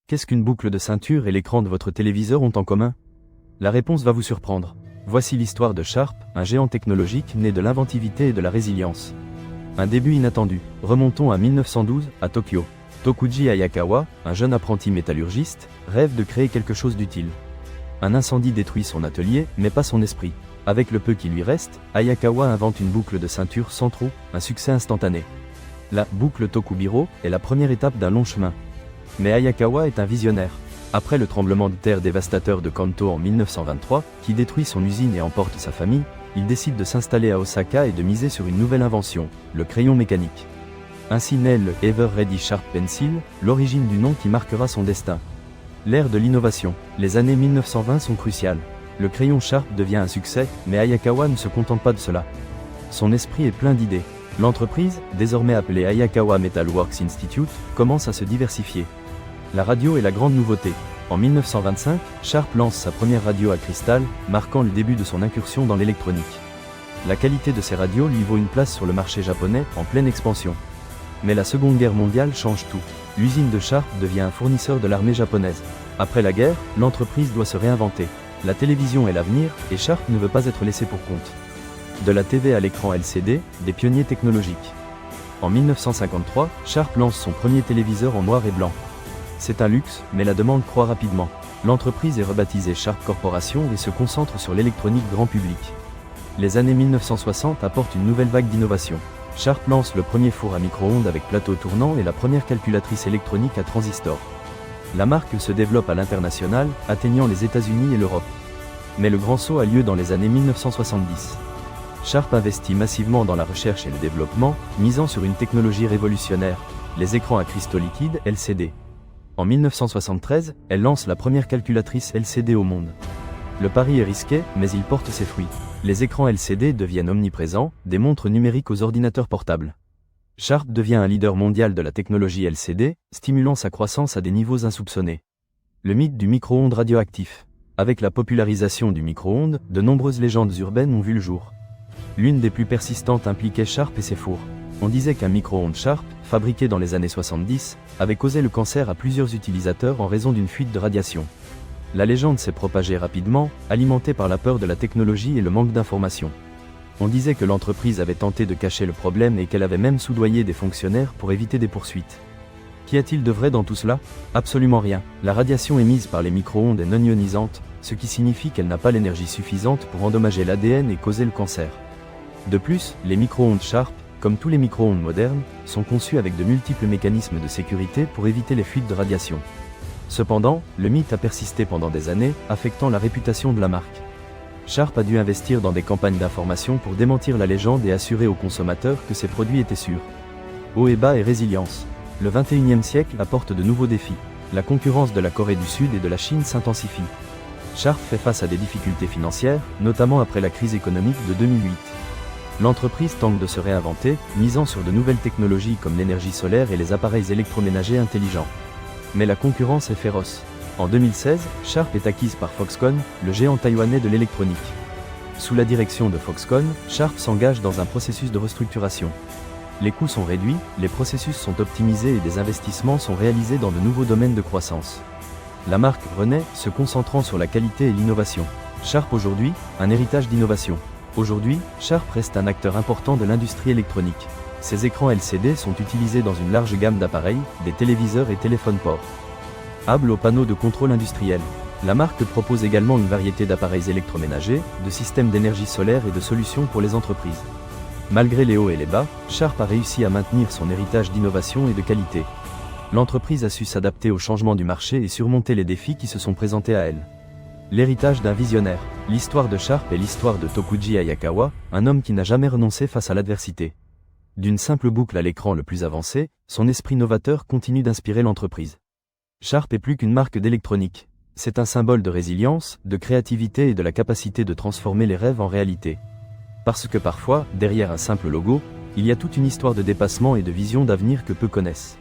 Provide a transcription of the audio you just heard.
Qu'est-ce qu'une boucle de ceinture et l'écran de votre téléviseur ont en commun? La réponse va vous surprendre. Voici l'histoire de Sharp, un géant technologique né de l'inventivité et de la résilience. Un début inattendu. Remontons à 1912, à Tokyo. Tokuji Hayakawa, un jeune apprenti métallurgiste, rêve de créer quelque chose d'utile. Un incendie détruit son atelier, mais pas son esprit. Avec le peu qui lui reste, Hayakawa invente une boucle de ceinture sans trou, un succès instantané. La boucle Tokubiro est la première étape d'un long chemin. Mais Hayakawa est un visionnaire. Après le tremblement de terre dévastateur de Kanto en 1923, qui détruit son usine et emporte sa famille, il décide de s'installer à Osaka et de miser sur une nouvelle invention, le crayon mécanique. Ainsi naît le Ever Ready Sharp Pencil, l'origine du nom qui marquera son destin. L'ère de l'innovation. Les années 1920 sont cruciales. Le crayon Sharp devient un succès, mais Hayakawa ne se contente pas de cela. Son esprit est plein d'idées. L'entreprise, désormais appelée Hayakawa Metal Works Institute, commence à se diversifier. La radio est la grande nouveauté. En 1925, Sharp lance sa première radio à cristal, marquant le début de son incursion dans l'électronique. La qualité de ces radios lui vaut une place sur le marché japonais, en pleine expansion. Mais la Seconde Guerre mondiale change tout. L'usine de Sharp devient un fournisseur de l'armée japonaise. Après la guerre, l'entreprise doit se réinventer. La télévision est l'avenir, et Sharp ne veut pas être laissé pour compte. De la TV à l'écran LCD, des pionniers technologiques. En 1953, Sharp lance son premier téléviseur en noir et blanc. C'est un luxe, mais la demande croît rapidement. L'entreprise est rebaptisée Sharp Corporation et se concentre sur l'électronique grand public. Les années 1960 apportent une nouvelle vague d'innovation. Sharp lance le premier four à micro-ondes avec plateau tournant et la première calculatrice électronique à transistor. La marque se développe à l'international, atteignant les États-Unis et l'Europe. Mais le grand saut a lieu dans les années 1970. Sharp investit massivement dans la recherche et le développement, misant sur une technologie révolutionnaire, les écrans à cristaux liquides LCD. En 1973, elle lance la première calculatrice LCD au monde. Le pari est risqué, mais il porte ses fruits. Les écrans LCD deviennent omniprésents, des montres numériques aux ordinateurs portables. Sharp devient un leader mondial de la technologie LCD, stimulant sa croissance à des niveaux insoupçonnés. Le mythe du micro-ondes radioactif. Avec la popularisation du micro-ondes, de nombreuses légendes urbaines ont vu le jour. L'une des plus persistantes impliquait Sharp et ses fours. On disait qu'un micro-ondes Sharp, fabriqué dans les années 70, avait causé le cancer à plusieurs utilisateurs en raison d'une fuite de radiation. La légende s'est propagée rapidement, alimentée par la peur de la technologie et le manque d'informations. On disait que l'entreprise avait tenté de cacher le problème et qu'elle avait même soudoyé des fonctionnaires pour éviter des poursuites. Qu'y a-t-il de vrai dans tout cela? Absolument rien. La radiation émise par les micro-ondes est non ionisante, ce qui signifie qu'elle n'a pas l'énergie suffisante pour endommager l'ADN et causer le cancer. De plus, les micro-ondes Sharp, comme tous les micro-ondes modernes, sont conçus avec de multiples mécanismes de sécurité pour éviter les fuites de radiation. Cependant, le mythe a persisté pendant des années, affectant la réputation de la marque. Sharp a dû investir dans des campagnes d'information pour démentir la légende et assurer aux consommateurs que ses produits étaient sûrs. Haut et bas et résilience. Le 21e siècle apporte de nouveaux défis. La concurrence de la Corée du Sud et de la Chine s'intensifie. Sharp fait face à des difficultés financières, notamment après la crise économique de 2008. L'entreprise tente de se réinventer, misant sur de nouvelles technologies comme l'énergie solaire et les appareils électroménagers intelligents. Mais la concurrence est féroce. En 2016, Sharp est acquise par Foxconn, le géant taïwanais de l'électronique. Sous la direction de Foxconn, Sharp s'engage dans un processus de restructuration. Les coûts sont réduits, les processus sont optimisés et des investissements sont réalisés dans de nouveaux domaines de croissance. La marque renaît, se concentrant sur la qualité et l'innovation. Sharp aujourd'hui, un héritage d'innovation. Aujourd'hui, Sharp reste un acteur important de l'industrie électronique. Ces écrans LCD sont utilisés dans une large gamme d'appareils, des téléviseurs et téléphones portables aux panneaux de contrôle industriel. La marque propose également une variété d'appareils électroménagers, de systèmes d'énergie solaire et de solutions pour les entreprises. Malgré les hauts et les bas, Sharp a réussi à maintenir son héritage d'innovation et de qualité. L'entreprise a su s'adapter aux changements du marché et surmonter les défis qui se sont présentés à elle. L'héritage d'un visionnaire. L'histoire de Sharp est l'histoire de Tokuji Hayakawa, un homme qui n'a jamais renoncé face à l'adversité. D'une simple boucle à l'écran le plus avancé, son esprit novateur continue d'inspirer l'entreprise. Sharp est plus qu'une marque d'électronique. C'est un symbole de résilience, de créativité et de la capacité de transformer les rêves en réalité. Parce que parfois, derrière un simple logo, il y a toute une histoire de dépassement et de vision d'avenir que peu connaissent.